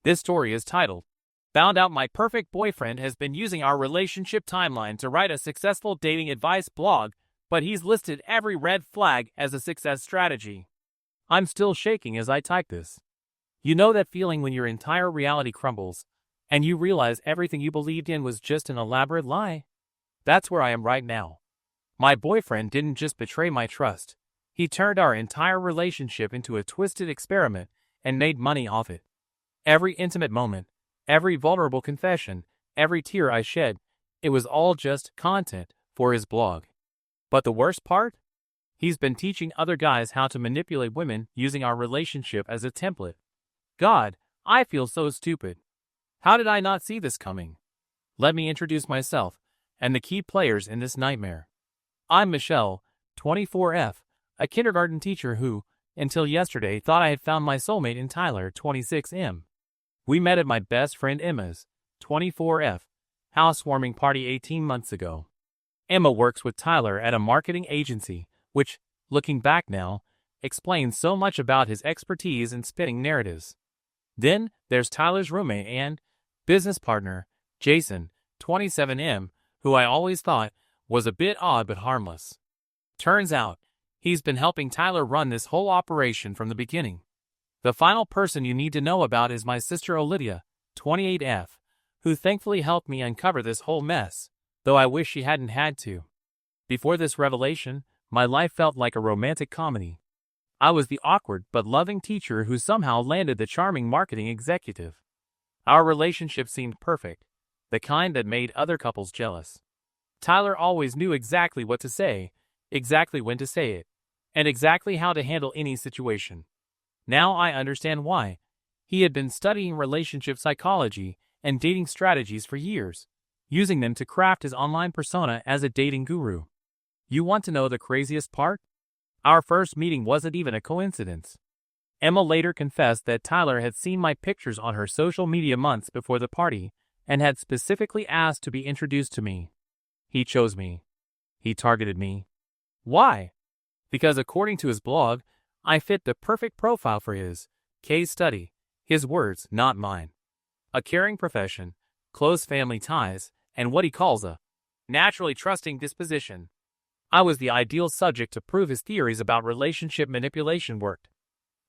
This story is titled, Found Out My Perfect Boyfriend Has Been Using Our Relationship Timeline to Write a Successful Dating Advice Blog, but he's listed every red flag as a success strategy. I'm still shaking as I type this. You know that feeling when your entire reality crumbles, and you realize everything you believed in was just an elaborate lie? That's where I am right now. My boyfriend didn't just betray my trust. He turned our entire relationship into a twisted experiment and made money off it. Every intimate moment, every vulnerable confession, every tear I shed, it was all just content for his blog. But the worst part? He's been teaching other guys how to manipulate women using our relationship as a template. God, I feel so stupid. How did I not see this coming? Let me introduce myself and the key players in this nightmare. I'm Michelle, 24F, a kindergarten teacher who, until yesterday, thought I had found my soulmate in Tyler, 26M. We met at my best friend Emma's, 24F, housewarming party 18 months ago. Emma works with Tyler at a marketing agency, which, looking back now, explains so much about his expertise in spinning narratives. Then there's Tyler's roommate and business partner, Jason, 27M, who I always thought was a bit odd but harmless. Turns out, he's been helping Tyler run this whole operation from the beginning. The final person you need to know about is my sister Olivia, 28F, who thankfully helped me uncover this whole mess, though I wish she hadn't had to. Before this revelation, my life felt like a romantic comedy. I was the awkward but loving teacher who somehow landed the charming marketing executive. Our relationship seemed perfect, the kind that made other couples jealous. Tyler always knew exactly what to say, exactly when to say it, and exactly how to handle any situation. Now I understand why. He had been studying relationship psychology and dating strategies for years, using them to craft his online persona as a dating guru. You want to know the craziest part? Our first meeting wasn't even a coincidence. Emma later confessed that Tyler had seen my pictures on her social media months before the party and had specifically asked to be introduced to me. He chose me. He targeted me. Why? Because according to his blog, I fit the perfect profile for his case study, his words, not mine. A caring profession, close family ties, and what he calls a naturally trusting disposition. I was the ideal subject to prove his theories about relationship manipulation worked.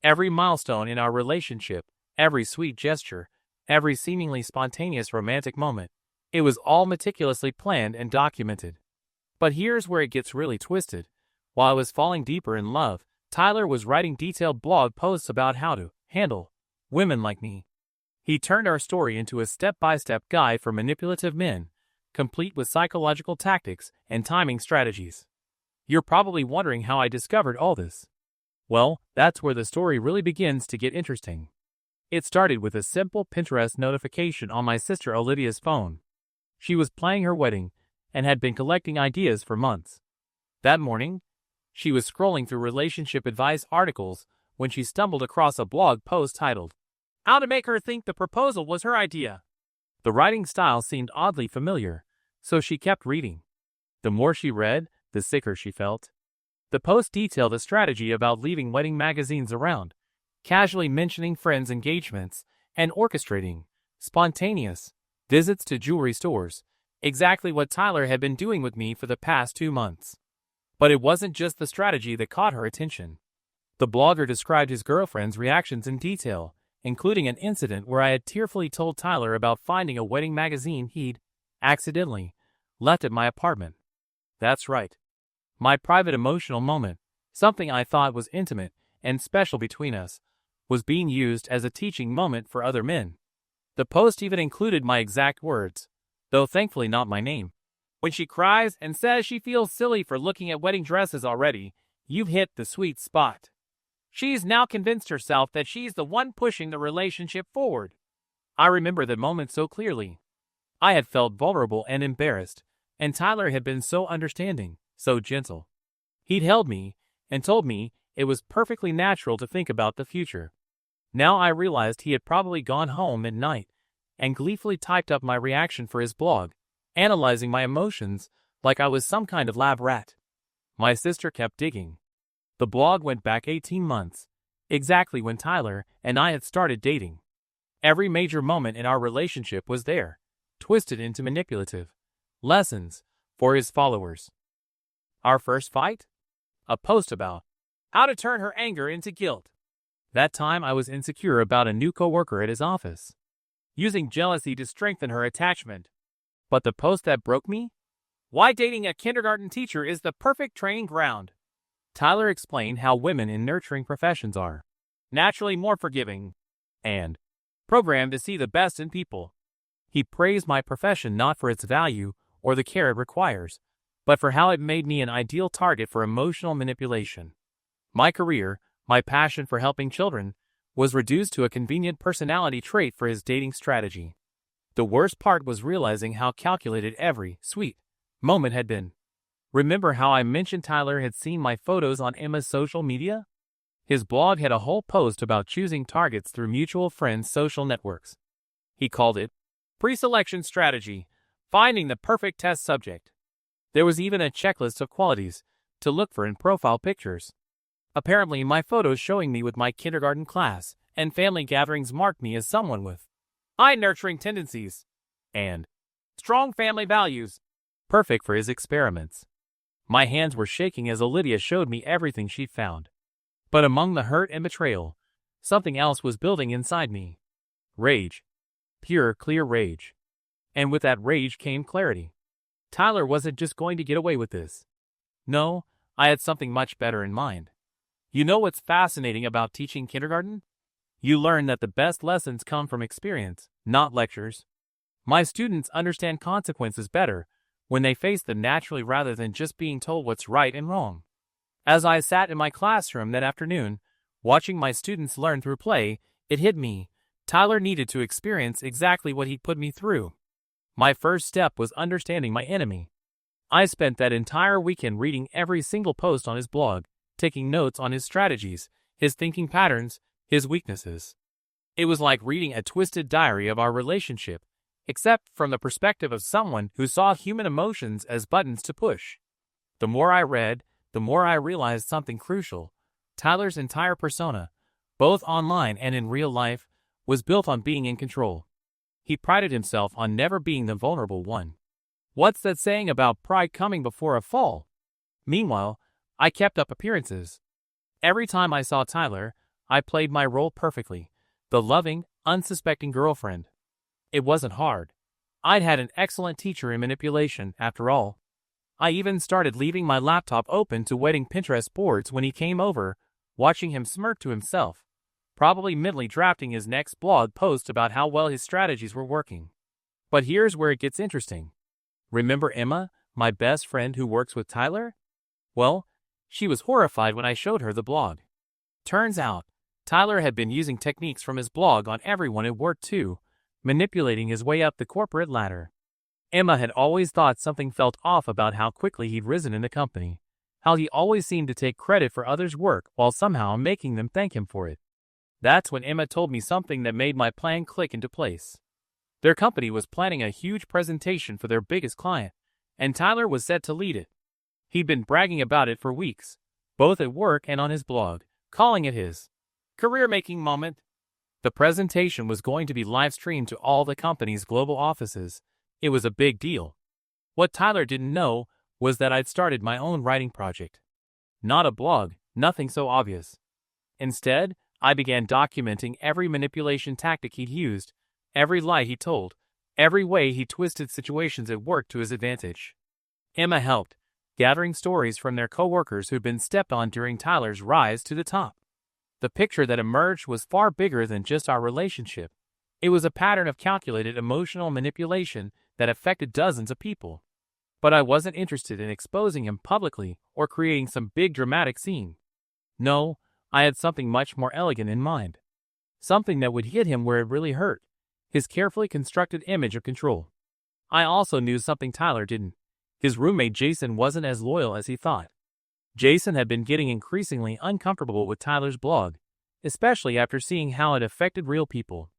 Every milestone in our relationship, every sweet gesture, every seemingly spontaneous romantic moment, it was all meticulously planned and documented. But here's where it gets really twisted. While I was falling deeper in love, Tyler was writing detailed blog posts about how to handle women like me. He turned our story into a step-by-step guide for manipulative men, complete with psychological tactics and timing strategies. You're probably wondering how I discovered all this. Well, that's where the story really begins to get interesting. It started with a simple Pinterest notification on my sister Olivia's phone. She was planning her wedding and had been collecting ideas for months. That morning, she was scrolling through relationship advice articles when she stumbled across a blog post titled, How to Make Her Think the Proposal Was Her Idea. The writing style seemed oddly familiar, so she kept reading. The more she read, the sicker she felt. The post detailed a strategy about leaving wedding magazines around, casually mentioning friends' engagements, and orchestrating spontaneous visits to jewelry stores, exactly what Tyler had been doing with me for the past 2 months. But it wasn't just the strategy that caught her attention. The blogger described his girlfriend's reactions in detail, including an incident where I had tearfully told Tyler about finding a wedding magazine he'd accidentally left at my apartment. That's right. My private emotional moment, something I thought was intimate and special between us, was being used as a teaching moment for other men. The post even included my exact words, though thankfully not my name. When she cries and says she feels silly for looking at wedding dresses already, you've hit the sweet spot. She's now convinced herself that she's the one pushing the relationship forward. I remember the moment so clearly. I had felt vulnerable and embarrassed, and Tyler had been so understanding, so gentle. He'd held me and told me it was perfectly natural to think about the future. Now I realized he had probably gone home at night and gleefully typed up my reaction for his blog, analyzing my emotions like I was some kind of lab rat. My sister kept digging. The blog went back 18 months, exactly when Tyler and I had started dating. Every major moment in our relationship was there, twisted into manipulative lessons for his followers. Our first fight? A post about how to turn her anger into guilt. That time I was insecure about a new coworker at his office, using jealousy to strengthen her attachment. But the post that broke me? Why dating a kindergarten teacher is the perfect training ground. Tyler explained how women in nurturing professions are naturally more forgiving and programmed to see the best in people. He praised my profession not for its value or the care it requires, but for how it made me an ideal target for emotional manipulation. My career, my passion for helping children, was reduced to a convenient personality trait for his dating strategy. The worst part was realizing how calculated every sweet moment had been. Remember how I mentioned Tyler had seen my photos on Emma's social media? His blog had a whole post about choosing targets through mutual friends' social networks. He called it pre-selection strategy, finding the perfect test subject. There was even a checklist of qualities to look for in profile pictures. Apparently, my photos showing me with my kindergarten class and family gatherings marked me as someone with high nurturing tendencies and strong family values, perfect for his experiments. My hands were shaking as Olivia showed me everything she found. But among the hurt and betrayal, something else was building inside me. Rage. Pure, clear rage. And with that rage came clarity. Tyler wasn't just going to get away with this. No, I had something much better in mind. You know what's fascinating about teaching kindergarten? You learn that the best lessons come from experience, not lectures. My students understand consequences better when they face them naturally rather than just being told what's right and wrong. As I sat in my classroom that afternoon, watching my students learn through play, it hit me. Tyler needed to experience exactly what he put me through. My first step was understanding my enemy. I spent that entire weekend reading every single post on his blog, taking notes on his strategies, his thinking patterns, his weaknesses. It was like reading a twisted diary of our relationship, except from the perspective of someone who saw human emotions as buttons to push. The more I read, the more I realized something crucial. Tyler's entire persona, both online and in real life, was built on being in control. He prided himself on never being the vulnerable one. What's that saying about pride coming before a fall? Meanwhile, I kept up appearances. Every time I saw Tyler, I played my role perfectly, the loving, unsuspecting girlfriend. It wasn't hard. I'd had an excellent teacher in manipulation, after all. I even started leaving my laptop open to wedding Pinterest boards when he came over, watching him smirk to himself, probably mentally drafting his next blog post about how well his strategies were working. But here's where it gets interesting. Remember Emma, my best friend who works with Tyler? Well, she was horrified when I showed her the blog. Turns out, Tyler had been using techniques from his blog on everyone at work too, manipulating his way up the corporate ladder. Emma had always thought something felt off about how quickly he'd risen in the company, how he always seemed to take credit for others' work while somehow making them thank him for it. That's when Emma told me something that made my plan click into place. Their company was planning a huge presentation for their biggest client, and Tyler was set to lead it. He'd been bragging about it for weeks, both at work and on his blog, calling it his career-making moment. The presentation was going to be live-streamed to all the company's global offices. It was a big deal. What Tyler didn't know was that I'd started my own writing project. Not a blog, nothing so obvious. Instead, I began documenting every manipulation tactic he'd used, every lie he told, every way he twisted situations at work to his advantage. Emma helped, gathering stories from their coworkers who'd been stepped on during Tyler's rise to the top. The picture that emerged was far bigger than just our relationship. It was a pattern of calculated emotional manipulation that affected dozens of people. But I wasn't interested in exposing him publicly or creating some big dramatic scene. No, I had something much more elegant in mind. Something that would hit him where it really hurt, his carefully constructed image of control. I also knew something Tyler didn't. His roommate Jason wasn't as loyal as he thought. Jason had been getting increasingly uncomfortable with Tyler's blog, especially after seeing how it affected real people.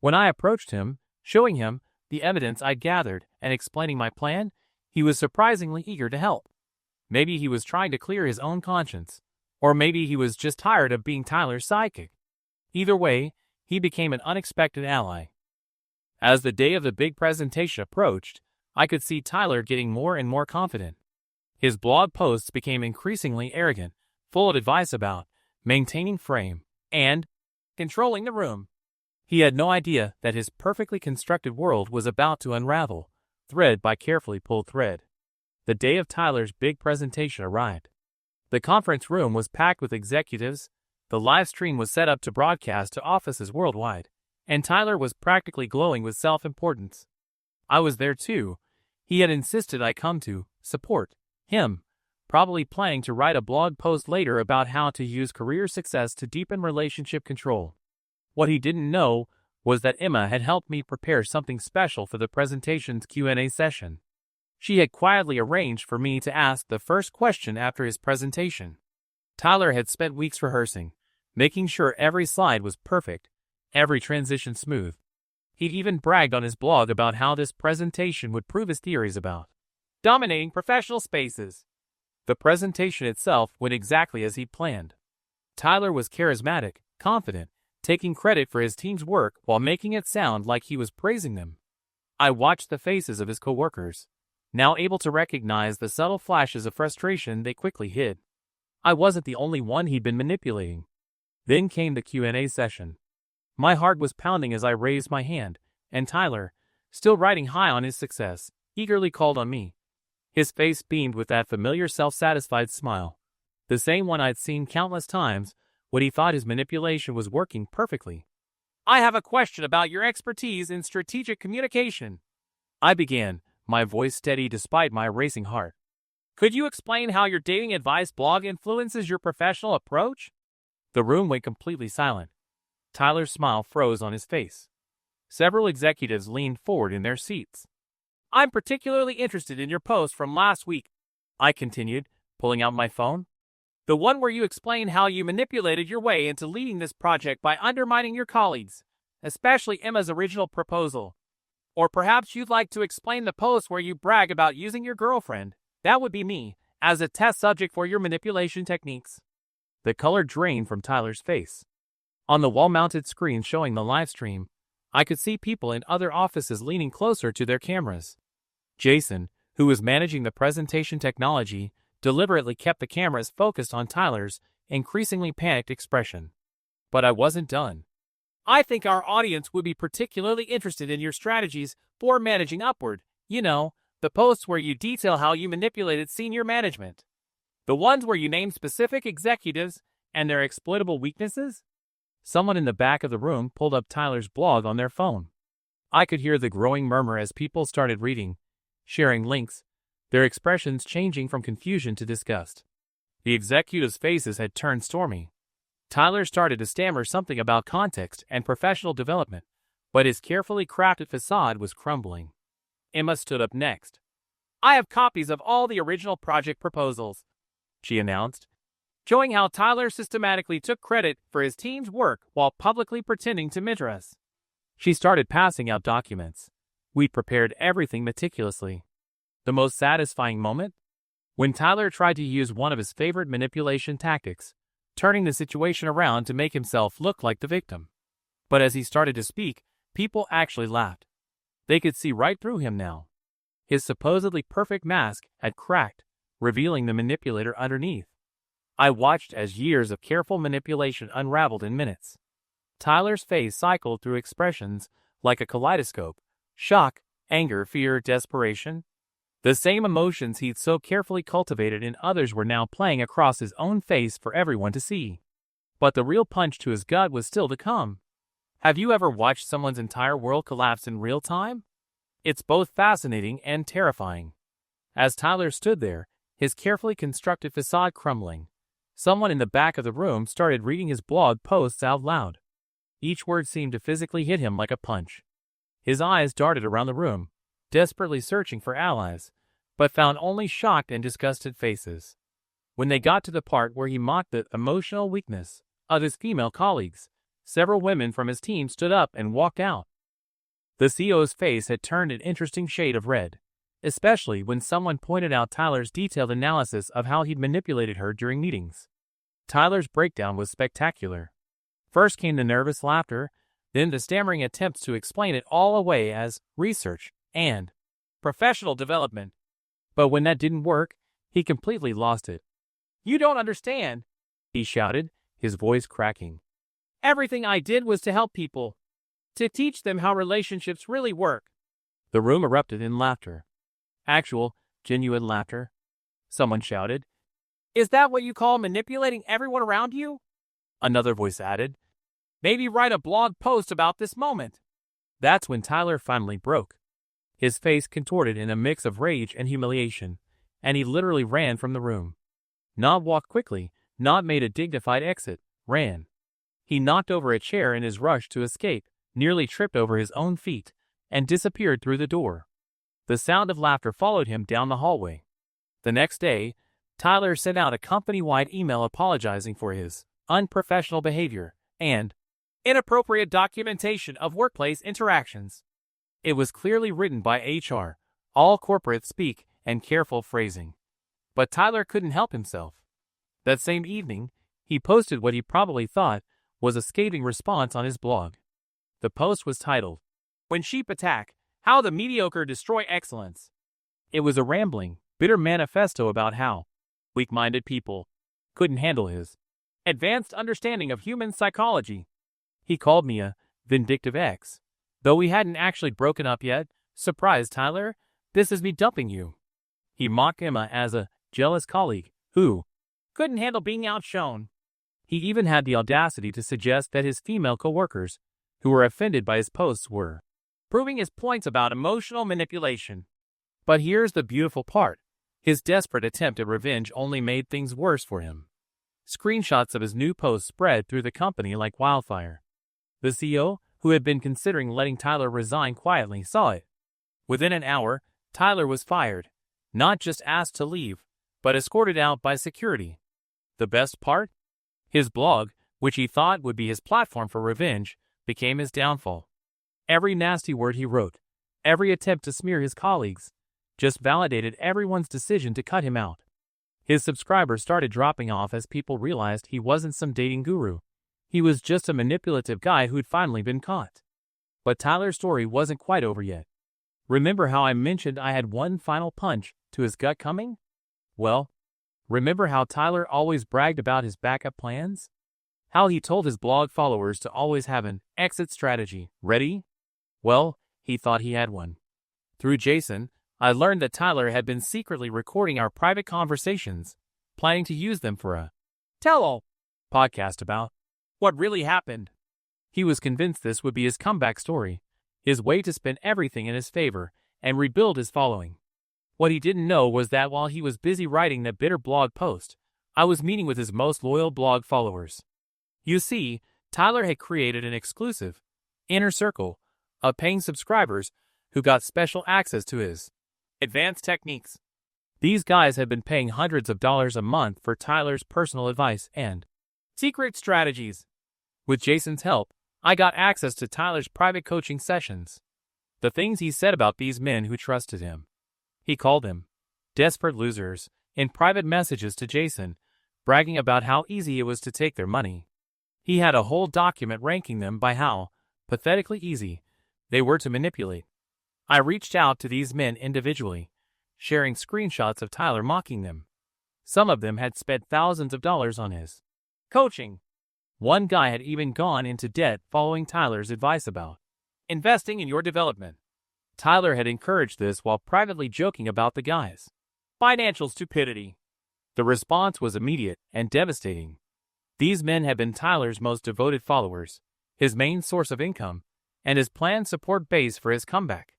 When I approached him, showing him the evidence I'd gathered and explaining my plan, he was surprisingly eager to help. Maybe he was trying to clear his own conscience, or maybe he was just tired of being Tyler's sidekick. Either way, he became an unexpected ally. As the day of the big presentation approached, I could see Tyler getting more and more confident. His blog posts became increasingly arrogant, full of advice about maintaining frame and controlling the room. He had no idea that his perfectly constructed world was about to unravel, thread by carefully pulled thread. The day of Tyler's big presentation arrived. The conference room was packed with executives, the live stream was set up to broadcast to offices worldwide, and Tyler was practically glowing with self-importance. I was there too. He had insisted I come to support him, probably planning to write a blog post later about how to use career success to deepen relationship control. What he didn't know was that Emma had helped me prepare something special for the presentation's Q&A session. She had quietly arranged for me to ask the first question after his presentation. Tyler had spent weeks rehearsing, making sure every slide was perfect, every transition smooth. He'd even bragged on his blog about how this presentation would prove his theories about dominating professional spaces. The presentation itself went exactly as he'd planned. Tyler was charismatic, confident, taking credit for his team's work while making it sound like he was praising them. I watched the faces of his coworkers, now able to recognize the subtle flashes of frustration they quickly hid. I wasn't the only one he'd been manipulating. Then came the Q&A session. My heart was pounding as I raised my hand, and Tyler, still riding high on his success, eagerly called on me. His face beamed with that familiar self-satisfied smile, the same one I'd seen countless times when he thought his manipulation was working perfectly. "I have a question about your expertise in strategic communication," I began, my voice steady despite my racing heart. "Could you explain how your dating advice blog influences your professional approach?" The room went completely silent. Tyler's smile froze on his face. Several executives leaned forward in their seats. "I'm particularly interested in your post from last week," I continued, pulling out my phone. "The one where you explain how you manipulated your way into leading this project by undermining your colleagues, especially Emma's original proposal. Or perhaps you'd like to explain the post where you brag about using your girlfriend, that would be me, as a test subject for your manipulation techniques." The color drained from Tyler's face. On the wall-mounted screen showing the live stream, I could see people in other offices leaning closer to their cameras. Jason, who was managing the presentation technology, deliberately kept the cameras focused on Tyler's increasingly panicked expression. But I wasn't done. "I think our audience would be particularly interested in your strategies for managing upward, the posts where you detail how you manipulated senior management. The ones where you name specific executives and their exploitable weaknesses." Someone in the back of the room pulled up Tyler's blog on their phone. I could hear the growing murmur as people started reading, sharing links, their expressions changing from confusion to disgust. The executives' faces had turned stormy. Tyler started to stammer something about context and professional development, but his carefully crafted facade was crumbling. Emma stood up next. "I have copies of all the original project proposals," she announced, showing how Tyler systematically took credit for his team's work while publicly pretending to mentor us. She started passing out documents. We'd prepared everything meticulously. The most satisfying moment? When Tyler tried to use one of his favorite manipulation tactics, turning the situation around to make himself look like the victim. But as he started to speak, people actually laughed. They could see right through him now. His supposedly perfect mask had cracked, revealing the manipulator underneath. I watched as years of careful manipulation unraveled in minutes. Tyler's face cycled through expressions like a kaleidoscope: shock, anger, fear, desperation. The same emotions he'd so carefully cultivated in others were now playing across his own face for everyone to see. But the real punch to his gut was still to come. Have you ever watched someone's entire world collapse in real time? It's both fascinating and terrifying. As Tyler stood there, his carefully constructed facade crumbling, someone in the back of the room started reading his blog posts out loud. Each word seemed to physically hit him like a punch. His eyes darted around the room, desperately searching for allies, but found only shocked and disgusted faces. When they got to the part where he mocked the emotional weakness of his female colleagues, several women from his team stood up and walked out. The CEO's face had turned an interesting shade of red, especially when someone pointed out Tyler's detailed analysis of how he'd manipulated her during meetings. Tyler's breakdown was spectacular. First came the nervous laughter, then the stammering attempts to explain it all away as research and professional development. But when that didn't work, he completely lost it. "You don't understand," he shouted, his voice cracking. "Everything I did was to help people, to teach them how relationships really work." The room erupted in laughter. Actual, genuine laughter. Someone shouted, "Is that what you call manipulating everyone around you?" Another voice added, "Maybe write a blog post about this moment." That's when Tyler finally broke. His face contorted in a mix of rage and humiliation, and he literally ran from the room. Not walked quickly, not made a dignified exit, ran. He knocked over a chair in his rush to escape, nearly tripped over his own feet, and disappeared through the door. The sound of laughter followed him down the hallway. The next day, Tyler sent out a company-wide email apologizing for his unprofessional behavior and inappropriate documentation of workplace interactions. It was clearly written by HR, all corporate speak and careful phrasing. But Tyler couldn't help himself. That same evening, he posted what he probably thought was a scathing response on his blog. The post was titled, "When Sheep Attack, How the Mediocre Destroy Excellence." It was a rambling, bitter manifesto about how weak-minded people couldn't handle his advanced understanding of human psychology. He called me a vindictive ex. Though we hadn't actually broken up yet, "Surprise, Tyler, this is me dumping you." He mocked Emma as a jealous colleague who couldn't handle being outshone. He even had the audacity to suggest that his female coworkers, who were offended by his posts, were proving his points about emotional manipulation. But here's the beautiful part. His desperate attempt at revenge only made things worse for him. Screenshots of his new posts spread through the company like wildfire. The CEO, who had been considering letting Tyler resign quietly, saw it. Within an hour, Tyler was fired, not just asked to leave, but escorted out by security. The best part? His blog, which he thought would be his platform for revenge, became his downfall. Every nasty word he wrote, every attempt to smear his colleagues, just validated everyone's decision to cut him out. His subscribers started dropping off as people realized he wasn't some dating guru. He was just a manipulative guy who'd finally been caught. But Tyler's story wasn't quite over yet. Remember how I mentioned I had one final punch to his gut coming? Well, remember how Tyler always bragged about his backup plans? How he told his blog followers to always have an exit strategy ready? Well, he thought he had one. Through Jason, I learned that Tyler had been secretly recording our private conversations, planning to use them for a tell-all podcast about what really happened. He was convinced this would be his comeback story, his way to spin everything in his favor and rebuild his following. What he didn't know was that while he was busy writing that bitter blog post, I was meeting with his most loyal blog followers. You see, Tyler had created an exclusive inner circle of paying subscribers who got special access to his advanced techniques. These guys had been paying hundreds of dollars a month for Tyler's personal advice and secret strategies. With Jason's help, I got access to Tyler's private coaching sessions. The things he said about these men who trusted him. He called them desperate losers in private messages to Jason, bragging about how easy it was to take their money. He had a whole document ranking them by how pathetically easy they were to manipulate. I reached out to these men individually, sharing screenshots of Tyler mocking them. Some of them had spent thousands of dollars on his coaching. One guy had even gone into debt following Tyler's advice about investing in your development. Tyler had encouraged this while privately joking about the guy's financial stupidity. The response was immediate and devastating. These men had been Tyler's most devoted followers, his main source of income, and his planned support base for his comeback.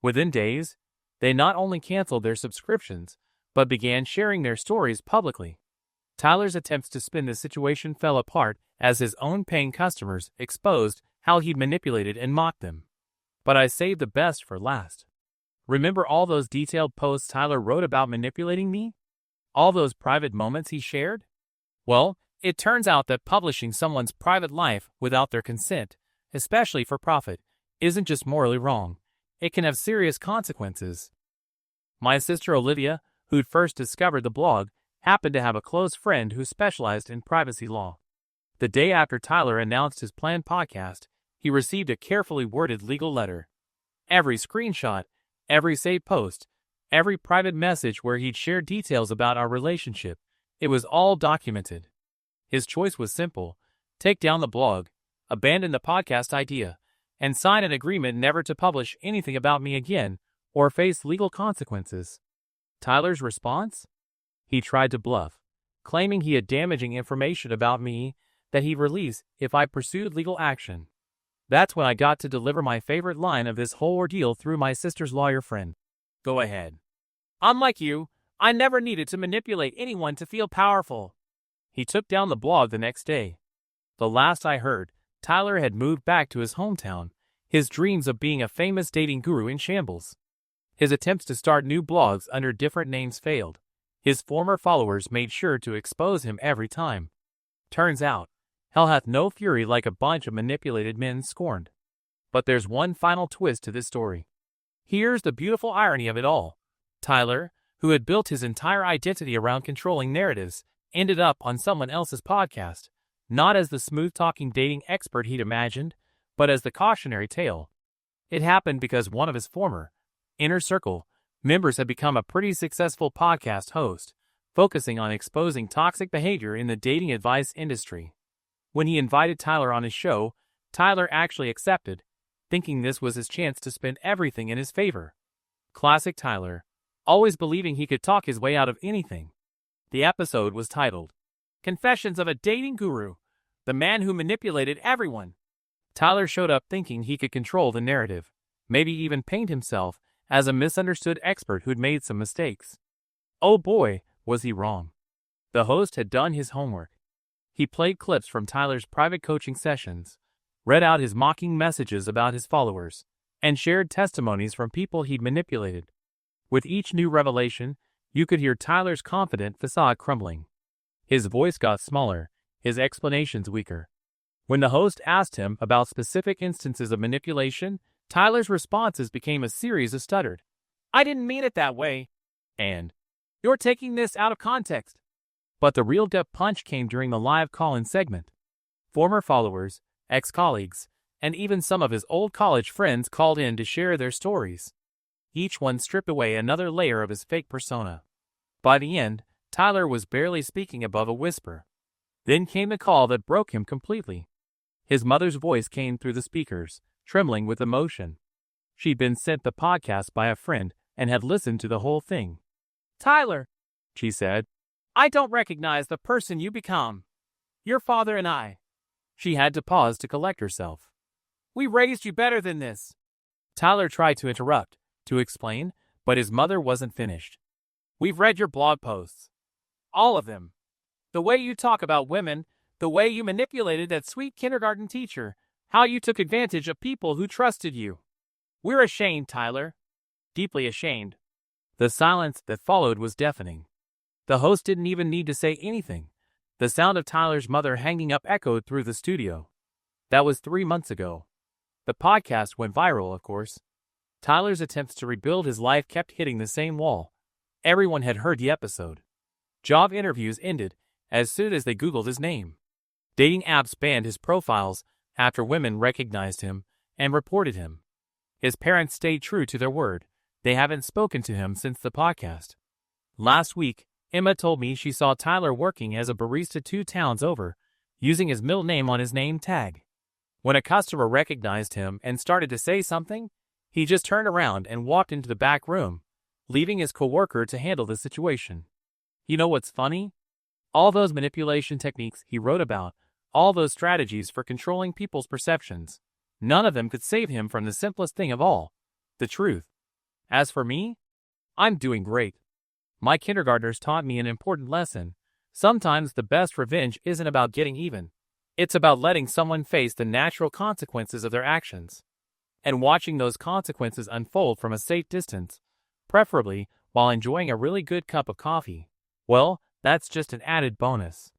Within days, they not only canceled their subscriptions, but began sharing their stories publicly. Tyler's attempts to spin the situation fell apart as his own paying customers exposed how he'd manipulated and mocked them. But I saved the best for last. Remember all those detailed posts Tyler wrote about manipulating me? All those private moments he shared? Well, it turns out that publishing someone's private life without their consent, especially for profit, isn't just morally wrong. It can have serious consequences. My sister Olivia, who'd first discovered the blog, happened to have a close friend who specialized in privacy law. The day after Tyler announced his planned podcast, He received a carefully worded legal letter. Every screenshot, every saved post, every private message where he'd shared details about our relationship, it was all documented. His choice was simple: take down the blog, abandon the podcast idea, and sign an agreement never to publish anything about me again or face legal consequences. Tyler's response? He tried to bluff, claiming he had damaging information about me that he'd release if I pursued legal action. That's when I got to deliver my favorite line of this whole ordeal through my sister's lawyer friend. Go ahead. Unlike you, I never needed to manipulate anyone to feel powerful. He took down the blog the next day. The last I heard, Tyler had moved back to his hometown, his dreams of being a famous dating guru in shambles. His attempts to start new blogs under different names failed. His former followers made sure to expose him every time. Turns out, hell hath no fury like a bunch of manipulated men scorned. But there's one final twist to this story. Here's the beautiful irony of it all. Tyler, who had built his entire identity around controlling narratives, ended up on someone else's podcast, not as the smooth-talking dating expert he'd imagined, but as the cautionary tale. It happened because one of his former inner circle members had become a pretty successful podcast host, focusing on exposing toxic behavior in the dating advice industry. When he invited Tyler on his show, Tyler actually accepted, thinking this was his chance to spin everything in his favor. Classic Tyler, always believing he could talk his way out of anything. The episode was titled, Confessions of a Dating Guru, the Man Who Manipulated Everyone. Tyler showed up thinking he could control the narrative, maybe even paint himself as a misunderstood expert who'd made some mistakes. Oh boy, was he wrong. The host had done his homework. He played clips from Tyler's private coaching sessions, read out his mocking messages about his followers, and shared testimonies from people he'd manipulated. With each new revelation, you could hear Tyler's confident facade crumbling. His voice got smaller, his explanations weaker. When the host asked him about specific instances of manipulation, Tyler's responses became a series of stuttered, "I didn't mean it that way," and "You're taking this out of context." But the real gut punch came during the live call-in segment. Former followers, ex-colleagues, and even some of his old college friends called in to share their stories. Each one stripped away another layer of his fake persona. By the end, Tyler was barely speaking above a whisper. Then came the call that broke him completely. His mother's voice came through the speakers, trembling with emotion. She'd been sent the podcast by a friend and had listened to the whole thing. "Tyler," she said, "I don't recognize the person you become. Your father and I." She had to pause to collect herself. "We raised you better than this." Tyler tried to interrupt, to explain, but his mother wasn't finished. "We've read your blog posts. All of them. The way you talk about women, the way you manipulated that sweet kindergarten teacher, how you took advantage of people who trusted you. We're ashamed, Tyler. Deeply ashamed." The silence that followed was deafening. The host didn't even need to say anything. The sound of Tyler's mother hanging up echoed through the studio. That was 3 months ago. The podcast went viral, of course. Tyler's attempts to rebuild his life kept hitting the same wall. Everyone had heard the episode. Job interviews ended as soon as they Googled his name. Dating apps banned his profiles after women recognized him and reported him. His parents stayed true to their word. They haven't spoken to him since the podcast. Last week, Emma told me she saw Tyler working as a barista 2 towns over, using his middle name on his name tag. When a customer recognized him and started to say something, he just turned around and walked into the back room, leaving his coworker to handle the situation. You know what's funny? All those manipulation techniques he wrote about, all those strategies for controlling people's perceptions, none of them could save him from the simplest thing of all, the truth. As for me, I'm doing great. My kindergartners taught me an important lesson. Sometimes the best revenge isn't about getting even. It's about letting someone face the natural consequences of their actions, and watching those consequences unfold from a safe distance, preferably while enjoying a really good cup of coffee. Well, that's just an added bonus.